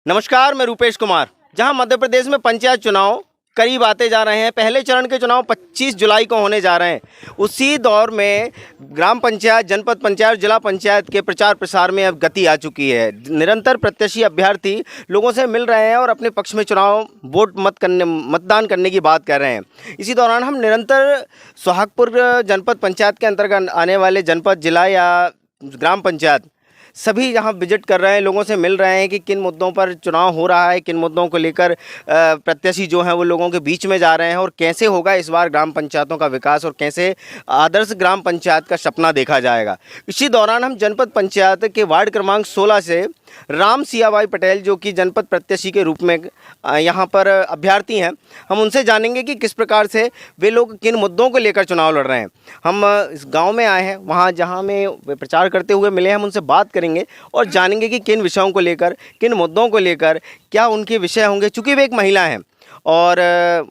नमस्कार, मैं रूपेश कुमार। जहां मध्य प्रदेश में पंचायत चुनाव करीब आते जा रहे हैं, पहले चरण के चुनाव 25 जुलाई को होने जा रहे हैं। उसी दौर में ग्राम पंचायत, जनपद पंचायत, जिला पंचायत के प्रचार प्रसार में अब गति आ चुकी है। निरंतर प्रत्याशी अभ्यर्थी लोगों से मिल रहे हैं और अपने पक्ष में चुनाव मतदान करने की बात कर रहे हैं। इसी दौरान हम निरंतर सोहागपुर जनपद पंचायत के अंतर्गत आने वाले जनपद, जिला या ग्राम पंचायत सभी यहाँ विजिट कर रहे हैं, लोगों से मिल रहे हैं कि किन मुद्दों पर चुनाव हो रहा है, किन मुद्दों को लेकर प्रत्याशी जो हैं वो लोगों के बीच में जा रहे हैं और कैसे होगा इस बार ग्राम पंचायतों का विकास और कैसे आदर्श ग्राम पंचायत का सपना देखा जाएगा। इसी दौरान हम जनपद पंचायत के वार्ड क्रमांक 16 से राम सियाबाई पटेल, जो कि जनपद प्रत्याशी के रूप में यहाँ पर अभ्यर्थी हैं, हम उनसे जानेंगे कि किस प्रकार से वे लोग किन मुद्दों को लेकर चुनाव लड़ रहे हैं। हम इस गांव में आए हैं, वहाँ जहाँ में वे प्रचार करते हुए मिले, हम उनसे बात करेंगे और जानेंगे कि किन विषयों को लेकर, किन मुद्दों को लेकर क्या उनके विषय होंगे। चूँकि वे एक महिला हैं और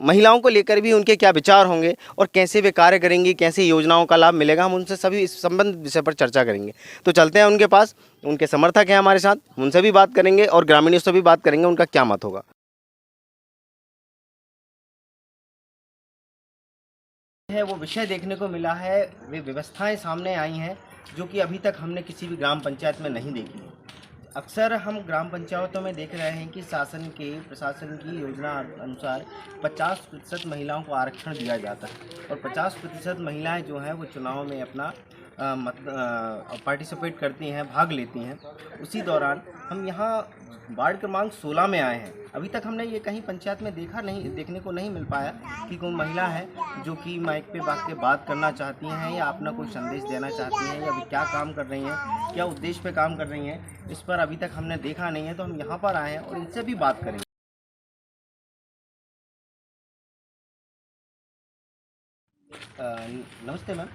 महिलाओं को लेकर भी उनके क्या विचार होंगे और कैसे वे कार्य करेंगी, कैसे योजनाओं का लाभ मिलेगा, हम उनसे सभी इस संबंध विषय पर चर्चा करेंगे। तो चलते हैं उनके पास, उनके समर्थक हैं हमारे साथ, उनसे भी बात करेंगे और ग्रामीणों से भी बात करेंगे उनका क्या मत होगा। है वो विषय देखने को मिला है, वे व्यवस्थाएं सामने आई हैं जो कि अभी तक हमने किसी भी ग्राम पंचायत में नहीं देखी। अक्सर हम ग्राम पंचायतों में देख रहे हैं कि प्रशासन की योजना अनुसार 50% महिलाओं को आरक्षण दिया जाता है और 50% महिलाएं जो हैं वो चुनाव में अपना पार्टिसिपेट करती हैं, भाग लेती हैं। उसी दौरान हम यहाँ वार्ड क्रमांक 16 में आए हैं। अभी तक हमने ये कहीं पंचायत में देखने को नहीं मिल पाया कि कोई महिला है जो कि माइक पे बात करना चाहती हैं या अपना कोई संदेश देना चाहती हैं या अभी क्या काम कर रही हैं, क्या उद्देश्य पे काम कर रही हैं, इस पर अभी तक हमने देखा नहीं है। तो हम यहाँ पर आए हैं और इनसे भी बात करेंगे। नमस्ते मैम।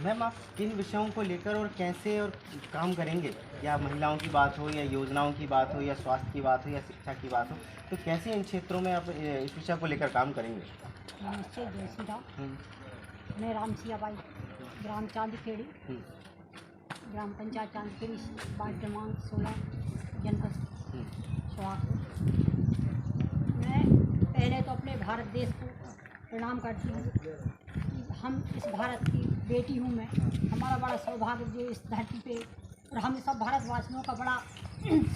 मैम, आप किन विषयों को लेकर और कैसे और काम करेंगे? या महिलाओं की बात हो या योजनाओं की बात हो या स्वास्थ्य की बात हो या शिक्षा की बात हो, तो कैसे इन क्षेत्रों में आप इस विषय को लेकर काम करेंगे? नमस्ते, जय श्री राम। मैं राम सियाबाई, ग्राम चांदखेड़ी, ग्राम पंचायत चांदखेड़ी, वार्ड क्रमांक 16, जनपद सोहागपुर। मैं पहले तो अपने भारत देश को प्रणाम करती हूँ कि हम इस भारत की बेटी हूँ मैं। हमारा बड़ा सौभाग्य जो इस धरती पे, और हम सब भारतवासियों का बड़ा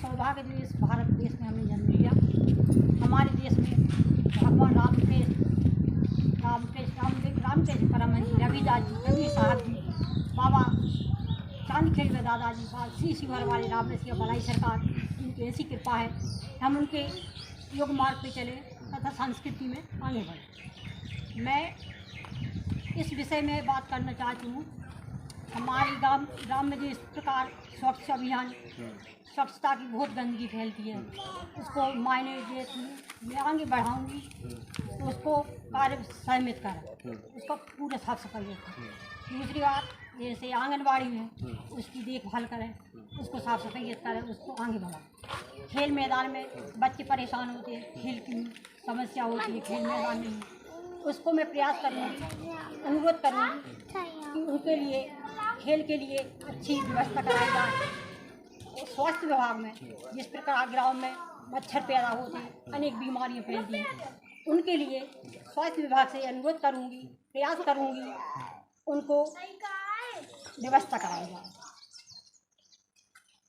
सौभाग्य जो इस भारत देश में हमने जन्म लिया। हमारे देश में भगवान रामकृष्ण परमहंस रविदास जी, कबीर साहब जी, बाबा चांदखेड़ी में दादाजी, श्री शिवर वाले राम रसिया बलाई सरकार, इनकी ऐसी कृपा है हम उनके योग मार्ग पे चले तथा संस्कृति में आगे बढ़े। मैं इस विषय में बात करना चाहती हूँ। हमारे गांव में जो इस प्रकार स्वच्छ अभियान, स्वच्छता की बहुत गंदगी फैलती है, उसको मायने देती हूँ, मैं आगे बढ़ाऊँगी तो उसको कार्य सहमित करें, उसको पूरा साफ सफाई रखें। दूसरी बात, जैसे आंगनबाड़ी है उसकी देखभाल करें, उसको साफ सफाई करें, उसको आगे बढ़ाएं। खेल मैदान में बच्चे परेशान होते हैं, खेल की समस्या होती है खेल मैदान में, उसको मैं प्रयास करूँगी, अनुरोध करूँगी कि उनके लिए खेल के लिए अच्छी व्यवस्था कराई जाए। स्वास्थ्य विभाग में जिस प्रकार ग्राम में मच्छर पैदा होते हैं, अनेक बीमारियां फैलती हैं, उनके लिए स्वास्थ्य विभाग से अनुरोध करूँगी, प्रयास करूँगी, उनको व्यवस्था कराई जाए।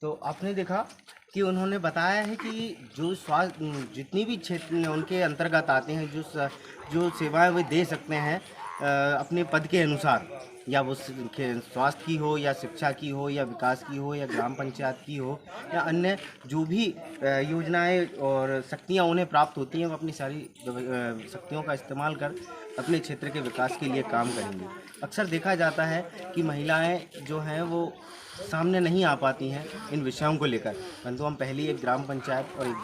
तो आपने देखा कि उन्होंने बताया है कि जो स्वास्थ्य जितनी भी क्षेत्र उनके अंतर्गत आते हैं, जो सेवाएं वे दे सकते हैं अपने पद के अनुसार, या वो स्वास्थ्य की हो या शिक्षा की हो या विकास की हो या ग्राम पंचायत की हो या अन्य जो भी योजनाएं और शक्तियां उन्हें प्राप्त होती हैं, वो अपनी सारी शक्तियों का इस्तेमाल कर अपने क्षेत्र के विकास के लिए काम करेंगे। अक्सर देखा जाता है कि महिलाएं जो हैं वो सामने नहीं आ पाती हैं इन विषयों को लेकर, परंतु हम पहले एक ग्राम पंचायत और एक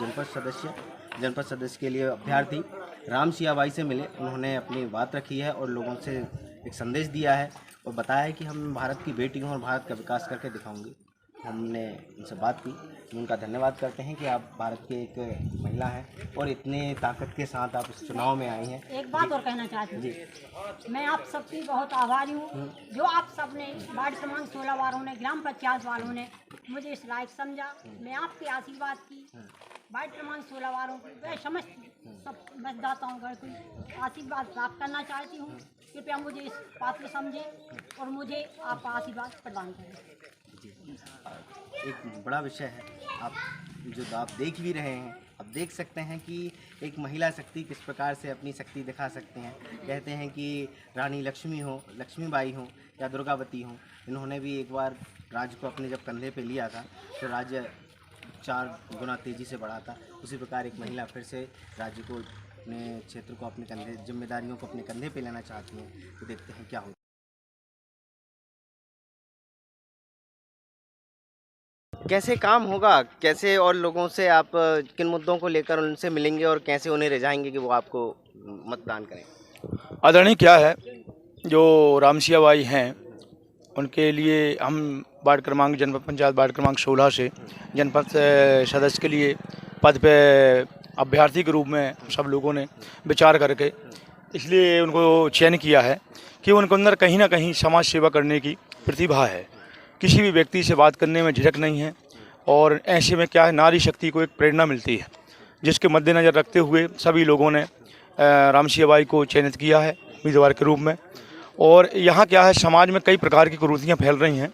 जनपद सदस्य के लिए अभ्यर्थी राम सियाबाई से मिले। उन्होंने अपनी बात रखी है और लोगों से एक संदेश दिया है और बताया है कि हम भारत की बेटी हूँ और भारत का विकास करके दिखाऊंगी। हमने उनसे बात की। उनका धन्यवाद करते हैं कि आप भारत के एक महिला हैं और इतने ताकत के साथ आप इस चुनाव में आई हैं। एक बात और कहना चाहती हूँ, मैं आप सबकी बहुत आभारी हूँ जो आप सब ने वार्ड क्रमांक 16 वालों ने, ग्राम पंचायत वालों ने मुझे इस लायक समझा। मैं आपके आशीर्वाद की वार्ड क्रमांक 16 वालों की, वह समस्त सब मतदाताओं का आशीर्वाद प्राप्त करना चाहती हूँ। कृपया मुझे इस पात्र समझें और मुझे आपका आशीर्वाद प्रदान करें। एक बड़ा विषय है, आप देख भी रहे हैं, आप देख सकते हैं कि एक महिला शक्ति किस प्रकार से अपनी शक्ति दिखा सकते हैं। कहते हैं कि रानी लक्ष्मी हो, लक्ष्मीबाई हो या दुर्गावती हो, इन्होंने भी एक बार राज्य को अपने जब कंधे पे लिया था तो राज्य 4 गुना तेज़ी से बढ़ा था। उसी प्रकार एक महिला फिर से राज्य को, अपने क्षेत्र को अपने कंधे, जिम्मेदारियों को अपने कंधे पे लेना चाहती हैं। तो देखते हैं क्या होता है। कैसे काम होगा, कैसे और लोगों से आप किन मुद्दों को लेकर उनसे मिलेंगे और कैसे उन्हें रिझाएंगे कि वो आपको मतदान करें? आदरणीय क्या है, जो रामसिया बाई हैं उनके लिए हम वार्ड क्रमांक जनपद पंचायत वार्ड क्रमांक 16 से जनपद सदस्य के लिए पद पे अभ्यर्थी के रूप में सब लोगों ने विचार करके इसलिए उनको चयन किया है कि उनके अंदर कहीं ना कहीं समाज सेवा करने की प्रतिभा है। किसी भी व्यक्ति से बात करने में झिझक नहीं है और ऐसे में क्या है, नारी शक्ति को एक प्रेरणा मिलती है, जिसके मद्देनज़र रखते हुए सभी लोगों ने रामसिया बाई को चयनित किया है उम्मीदवार के रूप में। और यहाँ क्या है, समाज में कई प्रकार की कुरीतियाँ फैल रही हैं,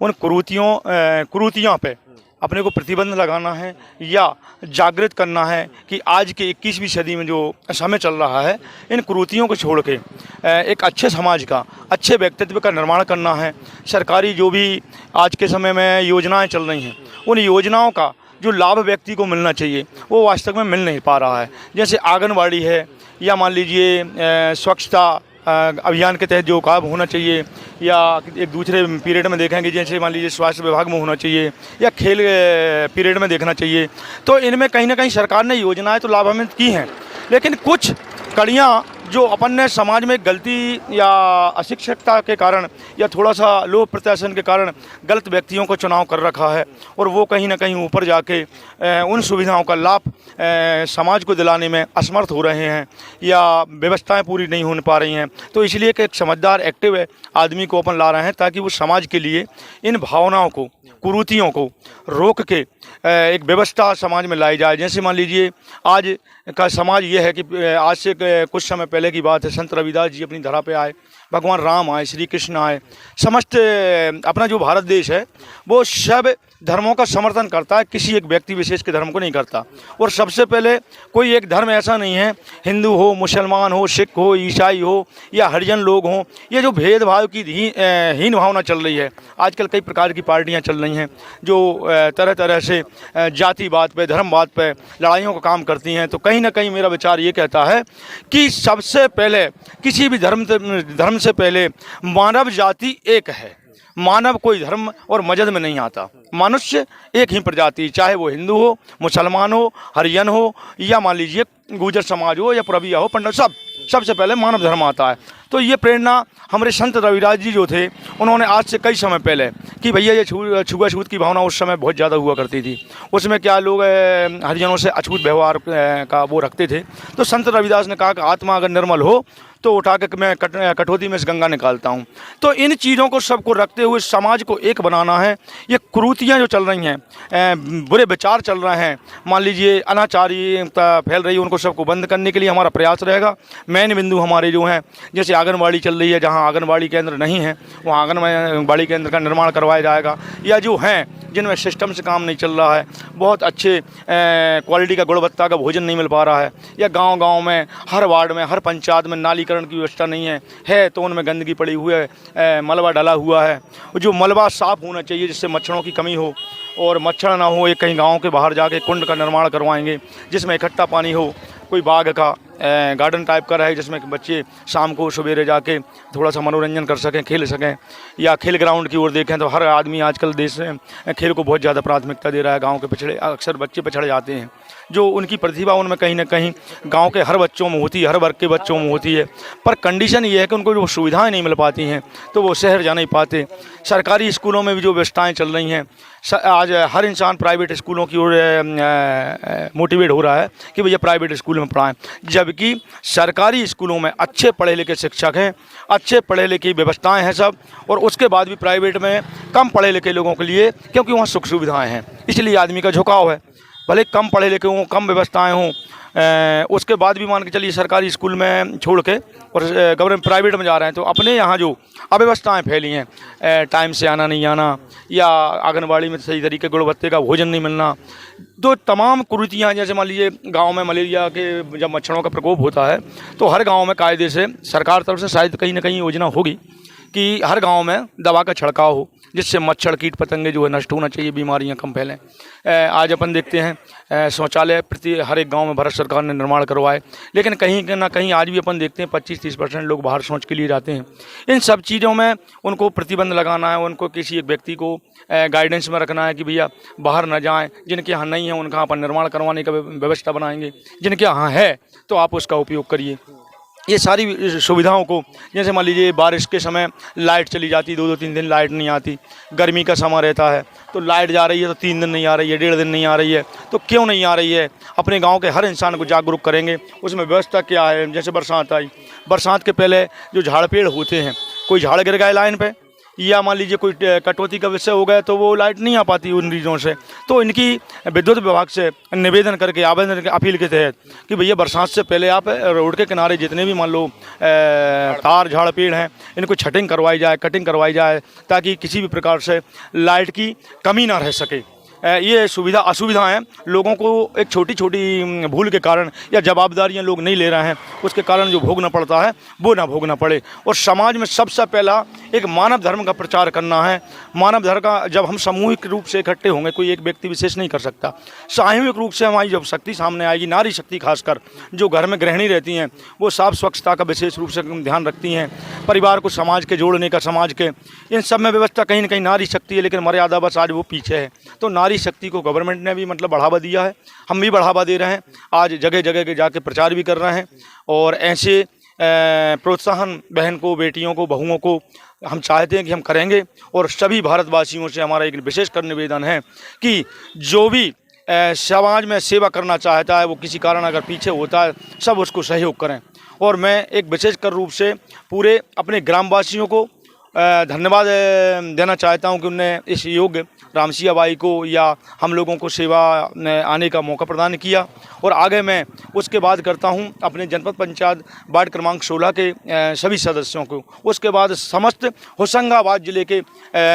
उन कुरीतियों पे अपने को प्रतिबंध लगाना है या जागृत करना है कि आज के 21वीं सदी में जो समय चल रहा है, इन कुरीतियों को छोड़ के एक अच्छे समाज का, अच्छे व्यक्तित्व का निर्माण करना है। सरकारी जो भी आज के समय में योजनाएं चल रही हैं, उन योजनाओं का जो लाभ व्यक्ति को मिलना चाहिए वो वास्तव में मिल नहीं पा रहा है। जैसे आंगनवाड़ी है या मान लीजिए स्वच्छता अभियान के तहत जो काम होना चाहिए, या एक दूसरे पीरियड में देखेंगे जैसे मान लीजिए स्वास्थ्य विभाग में होना चाहिए या खेल पीरियड में देखना चाहिए। तो इनमें कहीं ना कहीं सरकार ने योजनाएं तो लाभान्वित की हैं, लेकिन कुछ कड़ियाँ जो अपन ने समाज में गलती या अशिक्षितता के कारण या थोड़ा सा लोभ प्रत्याशन के कारण गलत व्यक्तियों को चुनाव कर रखा है और वो कहीं ना कहीं ऊपर जाके उन सुविधाओं का लाभ समाज को दिलाने में असमर्थ हो रहे हैं या व्यवस्थाएं पूरी नहीं हो पा रही हैं। तो इसलिए कि एक समझदार एक्टिव आदमी को अपन ला रहे हैं ताकि वो समाज के लिए इन भावनाओं को, कुरीतियों को रोक के एक व्यवस्था समाज में लाई जाए। जैसे मान लीजिए आज का समाज ये है कि आज से कुछ समय पहले की बात है, संत रविदास जी अपनी धरा पे आए, भगवान राम आए, श्री कृष्ण आए। समस्त अपना जो भारत देश है वो सब धर्मों का समर्थन करता है, किसी एक व्यक्ति विशेष के धर्म को नहीं करता। और सबसे पहले कोई एक धर्म ऐसा नहीं है, हिंदू हो, मुसलमान हो, सिख हो, ईसाई हो या हरिजन लोग हों, ये जो भेदभाव की हीन भावना चल रही है। आजकल कई प्रकार की पार्टियां चल रही हैं जो तरह तरह से जातिवाद पे, धर्मवाद पे लड़ाइयों का काम करती हैं। तो कहीं ना कहीं मेरा विचार ये कहता है कि सबसे पहले किसी भी धर्म से पहले मानव जाति एक है। मानव कोई धर्म और मजहब में नहीं आता, मनुष्य एक ही प्रजाति, चाहे वो हिंदू हो, मुसलमान हो, हरिजन हो या मान लीजिए गुर्जर समाज हो या प्रविया हो, पंडित, सबसे पहले मानव धर्म आता है। तो ये प्रेरणा हमारे संत रविदास जी जो थे उन्होंने आज से कई समय पहले कि भैया ये छुआछूत की भावना उस समय बहुत ज़्यादा हुआ करती थी। उसमें क्या लोग हरिजनों से अछूत व्यवहार का वो रखते थे। तो संत रविदास ने कहा कि आत्मा अगर निर्मल हो तो उठा के मैं कटौती में से गंगा निकालता हूँ। तो इन चीज़ों को सबको रखते हुए समाज को एक बनाना है। ये कुरीतियाँ जो चल रही हैं, बुरे विचार चल रहे हैं, मान लीजिए अनाचारिता फैल रही है, उनको सबको बंद करने के लिए हमारा प्रयास रहेगा। मेन बिंदु हमारे जो हैं, जैसे आंगनबाड़ी चल रही है, जहाँ आंगनबाड़ी केंद्र नहीं है वहाँ आंगनबाड़ी केंद्र का निर्माण करवाया जाएगा, या जो हैं जिनमें सिस्टम से काम नहीं चल रहा है, बहुत अच्छे क्वालिटी का गुणवत्ता का भोजन नहीं मिल पा रहा है, या गांव-गांव में हर वार्ड में हर पंचायत में नालीकरण की व्यवस्था नहीं है तो उनमें गंदगी पड़ी हुई है, मलबा डला हुआ है। जो मलबा साफ़ होना चाहिए जिससे मच्छरों की कमी हो और मच्छर ना हो, ये कहीं गाँव के बाहर जाके कुंड का निर्माण करवाएंगे जिसमें इकट्ठा पानी हो, कोई बाग का गार्डन टाइप का रहे, जिसमें कि बच्चे शाम को सवेरे जाके थोड़ा सा मनोरंजन कर सकें, खेल सकें, या खेल ग्राउंड की ओर देखें तो हर आदमी आजकल देश में खेल को बहुत ज़्यादा प्राथमिकता दे रहा है। गांव के पिछड़े अक्सर बच्चे पिछड़ जाते हैं, जो उनकी प्रतिभा उनमें कहीं ना कहीं गांव के हर बच्चों में होती है, हर वर्ग के बच्चों में होती है, पर कंडीशन ये है कि उनको जो सुविधाएं नहीं मिल पाती हैं तो वो शहर जा नहीं पाते। सरकारी स्कूलों में भी जो व्यवस्थाएं चल रही हैं, आज हर इंसान प्राइवेट स्कूलों की ओर मोटिवेट हो रहा है कि भैया प्राइवेट स्कूल में पढ़ाएं, जबकि सरकारी स्कूलों में अच्छे पढ़े लिखे शिक्षक हैं, अच्छे पढ़े लिखे व्यवस्थाएं हैं सब, और उसके बाद भी प्राइवेट में कम पढ़े लिखे लोगों के लिए, क्योंकि वहाँ सुख सुविधाएँ हैं, इसलिए आदमी का झुकाव है। भले कम पढ़े लिखे हों, कम व्यवस्थाएं हों, उसके बाद भी मान के चलिए सरकारी स्कूल में छोड़ के और गवर्नमेंट प्राइवेट में जा रहे हैं, तो अपने यहाँ जो अव्यवस्थाएं फैली हैं, टाइम से आना नहीं आना, या आंगनबाड़ी में सही तरीके गुणवत्ता का भोजन नहीं मिलना, तो तमाम कुरीतियाँ, जैसे मान लीजिए गांव में मलेरिया के जब मच्छरों का प्रकोप होता है तो हर गांव में कायदे से सरकार तरफ से शायद कहीं ना कहीं योजना होगी कि हर गांव में दवा का छिड़काव हो, जिससे मच्छर कीट पतंगे जो है नष्ट होना चाहिए, बीमारियां कम फैलें। आज अपन देखते हैं शौचालय प्रति हर एक गांव में भारत सरकार ने निर्माण करवाए, लेकिन कहीं ना कहीं आज भी अपन देखते हैं 25-30% लोग बाहर शौच के लिए जाते हैं। इन सब चीज़ों में उनको प्रतिबंध लगाना है, उनको किसी एक व्यक्ति को गाइडेंस में रखना है कि भैया बाहर न जाएँ, जिनके यहाँ नहीं है उनका यहाँ पर निर्माण करवाने का व्यवस्था बनाएंगे, जिनके यहाँ है तो आप उसका उपयोग करिए। ये सारी सुविधाओं को, जैसे मान लीजिए बारिश के समय लाइट चली जाती, 2-3 दिन लाइट नहीं आती, गर्मी का समय रहता है तो लाइट जा रही है तो 3 दिन नहीं आ रही है, 1.5 दिन नहीं आ रही है, तो क्यों नहीं आ रही है? अपने गांव के हर इंसान को जागरूक करेंगे, उसमें व्यवस्था क्या है। जैसे बरसात आई, बरसात के पहले जो झाड़ पेड़ होते हैं, कोई झाड़ गिर गए लाइन पे, या मान लीजिए कोई कटौती का विषय हो गया तो वो लाइट नहीं आ पाती उन रीजनों से, तो इनकी विद्युत विभाग से निवेदन करके, आवेदन करके, अपील के तहत कि भैया बरसात से पहले आप रोड के किनारे जितने भी मान लो तार झाड़ पेड़ हैं, इनको छटिंग करवाई जाए, कटिंग करवाई जाए, ताकि किसी भी प्रकार से लाइट की कमी ना रह सके। ये असुविधाएं लोगों को एक छोटी छोटी भूल के कारण या जवाबदारियां लोग नहीं ले रहे हैं, उसके कारण जो भोगना पड़ता है वो ना भोगना पड़े। और समाज में सबसे पहला एक मानव धर्म का प्रचार करना है। मानव धर्म का जब हम सामूहिक रूप से इकट्ठे होंगे, कोई एक व्यक्ति विशेष नहीं कर सकता, सामूहिक रूप से हमारी जब शक्ति सामने आएगी, नारी शक्ति खासकर जो घर में गृहिणी रहती हैं, वो साफ स्वच्छता का विशेष रूप से ध्यान रखती हैं, परिवार को समाज के जोड़ने का, समाज के इन सब में व्यवस्था कहीं ना कहीं नारी शक्ति है, लेकिन मर्यादा बस आज वो पीछे है। तो नारी शक्ति को गवर्नमेंट ने भी मतलब बढ़ावा दिया है, हम भी बढ़ावा दे रहे हैं, आज जगह जगह के जाके प्रचार भी कर रहे हैं, और ऐसे प्रोत्साहन बहन को, बेटियों को, बहुओं को हम चाहते हैं कि हम करेंगे। और सभी भारतवासियों से हमारा एक विशेष कर निवेदन है कि जो भी समाज में सेवा करना चाहता है, वो किसी कारण अगर पीछे होता है, सब उसको सहयोग करें। और मैं एक विशेष कर रूप से पूरे अपने ग्रामवासियों को धन्यवाद देना चाहता हूं कि उन्होंने इस योग्य रामसिया बाई को या हम लोगों को सेवा आने का मौका प्रदान किया। और आगे मैं उसके बाद करता हूं अपने जनपद पंचायत वार्ड क्रमांक 16 के सभी सदस्यों को, उसके बाद समस्त होशंगाबाद ज़िले के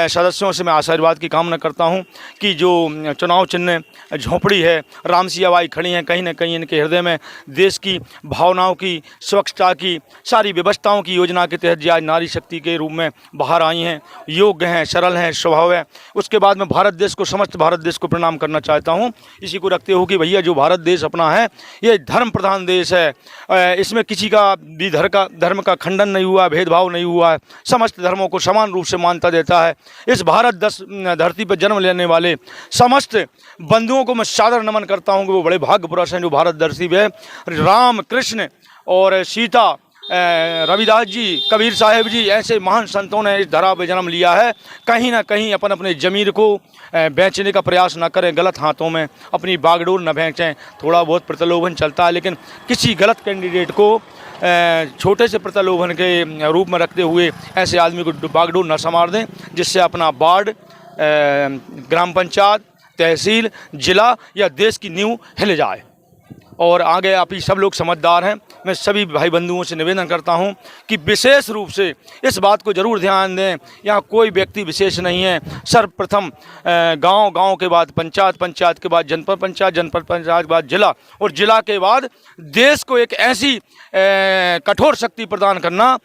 सदस्यों से मैं आशीर्वाद की कामना करता हूं कि जो चुनाव चिन्ह झोंपड़ी है, रामसिया बाई खड़ी हैं, कहीं ना कहीं इनके हृदय में देश की भावनाओं की, स्वच्छता की, सारी व्यवस्थाओं की योजना के तहत आज नारी शक्ति के रूप में बाहर आई हैं, योग्य हैं, सरल हैं, स्वभाव है। उसके बाद मैं भारत देश को, समस्त भारत देश को प्रणाम करना चाहता हूं, इसी को रखते हुए कि भैया जो भारत देश अपना है ये धर्म प्रधान देश है, इसमें किसी का भी धर्म का खंडन नहीं हुआ, भेदभाव नहीं हुआ है, समस्त धर्मों को समान रूप से मान्यता देता है। इस भारत धरती पर जन्म लेने वाले समस्त बंधुओं को मैं सादर नमन करता हूं कि वो बड़े भाग्य पुरुष हैं जो भारत धरती पे राम, कृष्ण और सीता, रविदास जी, कबीर साहिब जी, ऐसे महान संतों ने इस धरा पे जन्म लिया है। कहीं ना कहीं अपने ज़मीर को बेचने का प्रयास ना करें, गलत हाथों में अपनी बागडोर न बेचें। थोड़ा बहुत प्रलोभन चलता है, लेकिन किसी गलत कैंडिडेट को छोटे से प्रलोभन के रूप में रखते हुए ऐसे आदमी को बागडोर न संवार दें, जिससे अपना वार्ड, ग्राम पंचायत, तहसील, जिला या देश की नींव हिले जाए। और आगे आप ही सब लोग समझदार हैं। मैं सभी भाई बंधुओं से निवेदन करता हूं कि विशेष रूप से इस बात को ज़रूर ध्यान दें, यहाँ कोई व्यक्ति विशेष नहीं है। सर्वप्रथम गांव, गांव के बाद पंचायत, पंचायत के बाद जनपद पंचायत, जनपद पंचायत के बाद जिला, और जिला के बाद देश को एक ऐसी कठोर शक्ति प्रदान करना,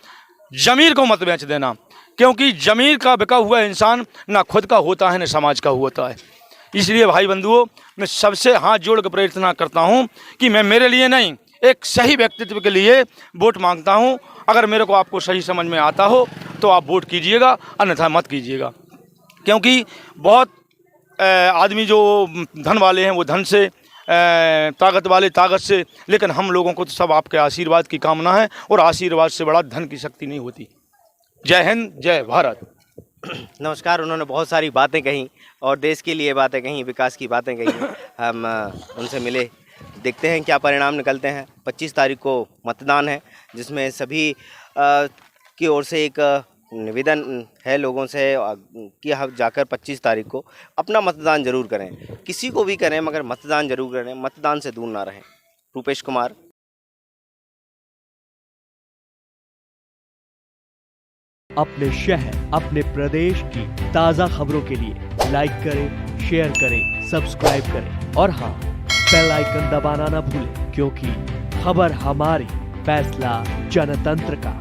ज़मीर को मत बेच देना, क्योंकि ज़मीर का बिका हुआ इंसान ना खुद का होता है न समाज का होता है। इसलिए भाई बंधुओं, मैं सबसे हाथ जोड़ कर प्रार्थना करता हूं कि मैं मेरे लिए नहीं, एक सही व्यक्तित्व के लिए वोट मांगता हूं। अगर मेरे को आपको सही समझ में आता हो तो आप वोट कीजिएगा, अन्यथा मत कीजिएगा। क्योंकि बहुत आदमी जो धन वाले हैं वो धन से, ताकत वाले ताकत से, लेकिन हम लोगों को तो सब आपके आशीर्वाद की कामना है, और आशीर्वाद से बड़ा धन की शक्ति नहीं होती। जय हिंद, जय भारत। नमस्कार। उन्होंने बहुत सारी बातें कही और देश के लिए बातें कही, विकास की बातें कही। हम उनसे मिले, देखते हैं क्या परिणाम निकलते हैं। 25 तारीख को मतदान है, जिसमें सभी की ओर से एक निवेदन है लोगों से कि हम जाकर 25 तारीख को अपना मतदान जरूर करें। किसी को भी करें, मगर मतदान जरूर करें, मतदान से दूर ना रहें। रूपेश कुमार। अपने शहर, अपने प्रदेश की ताज़ा खबरों के लिए लाइक करें, शेयर करें, सब्सक्राइब करें और हाँ, बेल आइकन दबाना ना भूलें, क्योंकि खबर हमारी, फैसला जनतंत्र का।